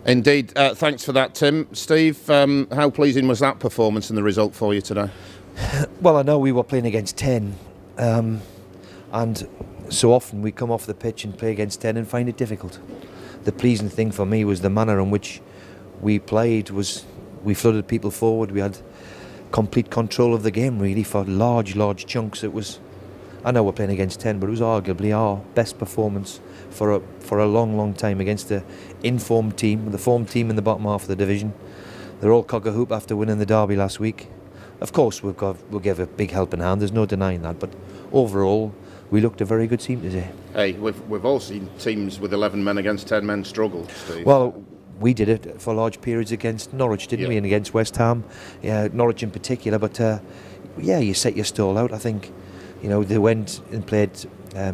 Indeed. Thanks for that, Tim. Steve, how pleasing was that performance and the result for you today? Well, I know we were playing against 10, and so often we come off the pitch and play against 10 and find it difficult. The pleasing thing for me was the manner in which we played. We flooded people forward. We had complete control of the game, really, for large chunks. I know we're playing against 10, but it was arguably our best performance for a long time against the informed team, the formed team in the bottom half of the division. They're all cock a hoop after winning the derby last week. Of course, we'll give a big helping hand. There's no denying that. But overall, we looked a very good team today. Hey, we've all seen teams with 11 men against 10 men struggle, Steve. Well, we did it for large periods against Norwich, didn't we? And against West Ham, Norwich in particular. But yeah, you set your stall out. I think, they went and played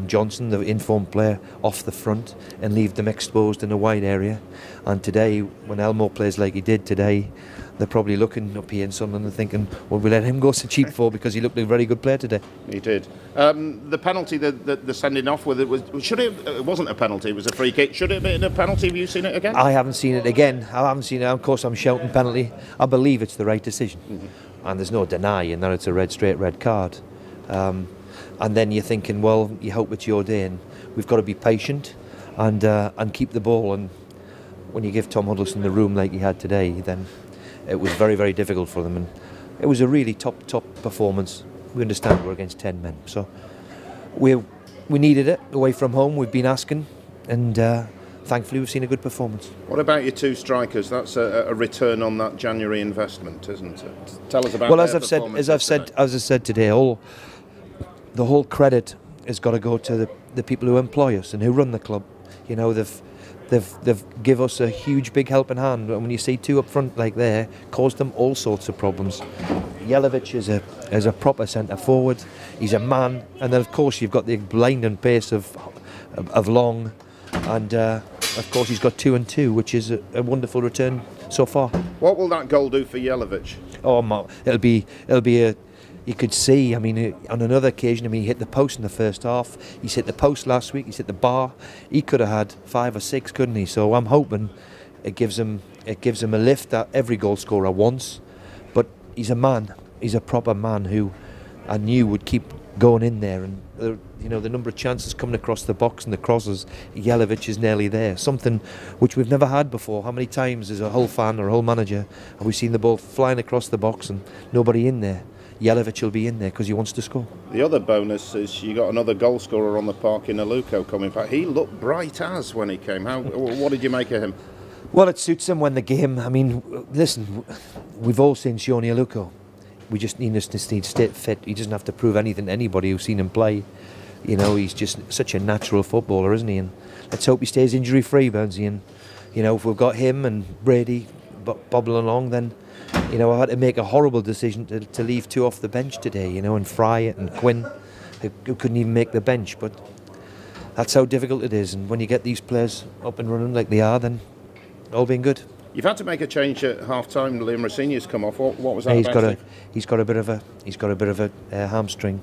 Johnson, the informed player, off the front and leave them exposed in a wide area. And today, when Elmo plays like he did today, they're probably looking up here in Sunderland and thinking, well, we let him go so cheap for because he looked a very good player today. He did. The penalty, the sending off with it, it wasn't a penalty, it was a free kick. Should it have been a penalty? Have you seen it again? I haven't seen it again. I haven't seen it. Of course, I'm shouting penalty. I believe it's the right decision. And there's no denying that it's a straight red card. And then you're thinking, well, you hope it's your day, and we've got to be patient and keep the ball. And when you give Tom Huddleston the room like he had today, then it was very difficult for them. And it was a really top performance. We understand we're against 10 men, so we needed it away from home. We've been asking, and thankfully we've seen a good performance. What about your two strikers? That's a return on that January investment, isn't it? Tell us about. Well, as I've said today, the whole credit has got to go to the people who employ us and who run the club. They've give us a huge big helping hand. And when you see two up front like there, caused them all sorts of problems. Jelavic is a proper centre forward. He's a man, and then of course you've got the blinding pace of Long, and of course he's got 2 and 2, which is a wonderful return so far. What will that goal do for Jelavic? Oh, it'll be a. You could see, on another occasion, he hit the post in the first half. He's hit the post last week. He's hit the bar. He could have had 5 or 6, couldn't he? So I'm hoping it gives him a lift that every goal scorer wants. But he's a man. He's a proper man who I knew would keep going in there. And the number of chances coming across the box and the crosses, Jelavic is nearly there. Something which we've never had before. How many times as a whole fan or a whole manager have we seen the ball flying across the box and nobody in there? Jelavic will be in there because he wants to score. The other bonus is you got another goal scorer on the park in Aluko coming back. He looked bright as when he came. What did you make of him? Well, it suits him when the game. Listen, we've all seen Sione Aluko. We just need to stay fit. He doesn't have to prove anything to anybody who's seen him play. He's just such a natural footballer, isn't he? And let's hope he stays injury-free, Burnsy. And if we've got him and Brady bobbling along, then. I had to make a horrible decision to leave 2 off the bench today, and Fry and Quinn, who couldn't even make the bench. But that's how difficult it is. And when you get these players up and running like they are, then all being good. You've had to make a change at half-time. Liam Rosinia's come off. What was that about? He's got a bit of a hamstring,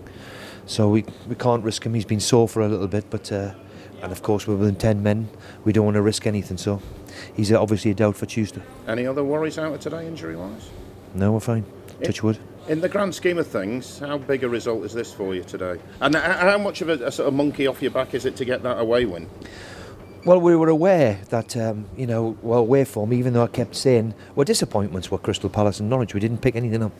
so we can't risk him. He's been sore for a little bit, but and of course we're within 10 men. We don't want to risk anything, so. He's obviously a doubt for Tuesday. Any other worries out of today, injury-wise? No, we're fine. Touch wood. In the grand scheme of things, how big a result is this for you today? And how much of a sort of monkey off your back is it to get that away win? Well, we were aware that, away form, even though I kept saying, disappointments were Crystal Palace and Norwich. We didn't pick anything up.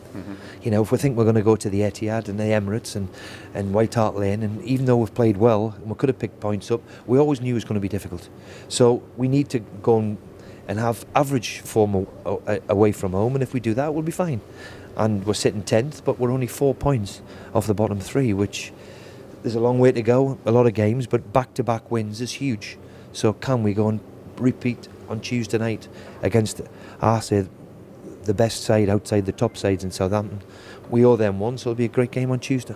If we think we're going to go to the Etihad and the Emirates and White Hart Lane, and even though we've played well and we could have picked points up, we always knew it was going to be difficult. So we need to go and have average form away from home, and if we do that, we'll be fine. And we're sitting 10th, but we're only 4 points off the bottom 3, which there's a long way to go, a lot of games, but back-to-back wins is huge. So can we go and repeat on Tuesday night against, the best side outside the top sides in Southampton? We owe them one, so it'll be a great game on Tuesday.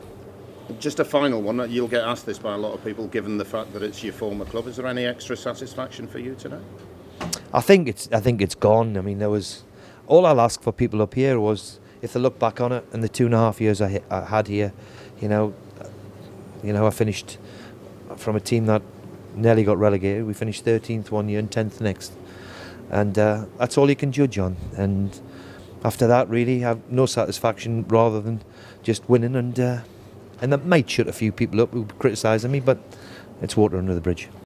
Just a final one. You'll get asked this by a lot of people, given the fact that it's your former club. Is there any extra satisfaction for you today? I think it's gone. There was all I'll ask for people up here was if they look back on it and the 2.5 years I had here, I finished from a team that nearly got relegated. We finished 13th one year and 10th next. and that's all you can judge on. And after that, really, have no satisfaction rather than just winning. And that might shut a few people up who criticise me, but it's water under the bridge.